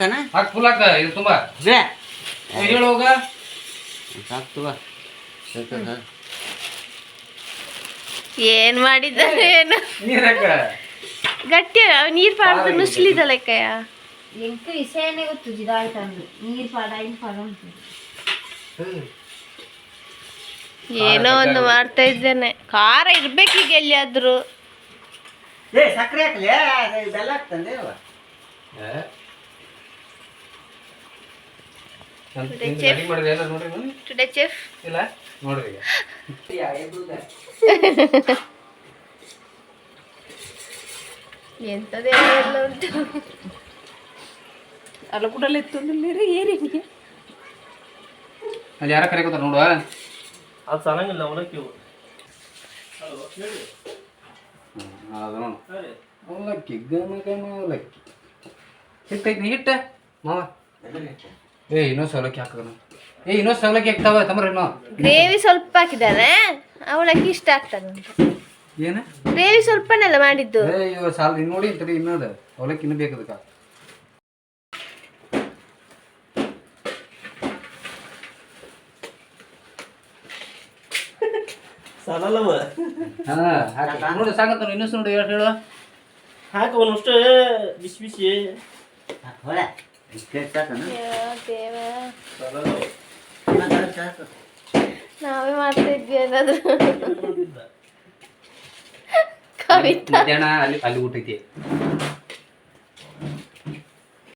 ಹಾಕ್ ಫುಲ್ ಹಾಕ ಇದು ತುಂಬಾ ಹೇಳು ಹೋಗ ಏನ್ ಮಾಡಿದ್ದಾರೆ ಏನು ನೀರಕ್ಕ ಗಟ್ಟಿ ನೀರ್ ಪಾಡ್ದು ನುಸ್ಲಿದಲ್ಲಕ್ಕಯ್ಯ ಎಂಕ ವಿಷಯನೇ ಗೊತ್ತು ಜಿದಾಯ್ತಂದು ನೀರ್ ಪಾಡ ಇನ್ ಪಾಡ ಉಂಟು ಏನೋ ಒಂದು ಮಾಡ್ತಾ ಇದ್ದೇನೆ ಖಾರ ಇರ್ಬೇಕೀಗ ಎಲ್ಲಿಯಾದ್ರು ಸಕ್ಕರೆ ಹಾಕ್ಲಿ ಬೆಲ್ಲ ಹಾಕ್ತಂದೆ ರೆಡಿ ಮಾಡಿದ್ರೆ ಎಲ್ಲ ನೋಡ್ರಿ ಬನ್ನಿ ಟುಡೇ ಚೆಫ್ ಇಲ್ಲ ನೋಡ್ರಿ ಈಗ ಎಂತದೇ ಎಲ್ಲ ಉಂಟು ಅಲ್ಲ ಕೂಡ ಎತ್ತೊಂದಿಲ್ಲ ಏರಿನಿ ಅಲ್ಲಿ ಯಾರ ಕರೆಕೋತಾರ ನೋಡುವ ಅದು ಚೆನ್ನಾಗಿಲ್ಲ ಅವಲಕ್ಕಿ ಅದು ನೋಡು ಅವಲಕ್ಕಿ ಗಮ ಗಮ ಅವಲಕ್ಕಿ ಹಿಟ್ಟೈತಿ ಹಿಟ್ಟ ಮಾವ ಇನ್ನೊಂದು ಅವಲಕ್ಕಿ ಹಾಕೋಣ ಇನ್ನೊಂದು ಅವಲಕ್ಕಿ ಹಾಕ್ತಾವ ತಮ್ರ ಇನ್ನೂ ಗ್ರೇವಿ ಸ್ವಲ್ಪ ಹಾಕಿದಾನೆ ಅವಳಕ್ಕೆ ಇಷ್ಟ ಆಗ್ತದೆ ಏನ ಗ್ರೇವಿ ಸ್ವಲ್ಪನೆಲ್ಲ ಮಾಡಿದ್ದು ಇವ ಸಾಲ ನೋಡಿ ಅಂತಾರೆ ಇನ್ನದ ಅವಲಕ್ಕಿ ಇನ್ನೂ ಬೇಕದಕ್ಕ ಸಾಲಲ್ಲವ ನೋಡಿ ಸಾಕತ್ತ ಇನ್ನೊಂದು ನೋಡಿ ಹೇಳು ಹಾಕ ಅವನಷ್ಟು ಬಿಸಿ ಬಿಸಿ ನಾವೇ ಮಾಡ್ತಾ ಇದ್ವಿ ಏನಾದ್ರು ಮಧ್ಯಾಹ್ನ ಅಲ್ಲಿ ಊಟ ಐತಿ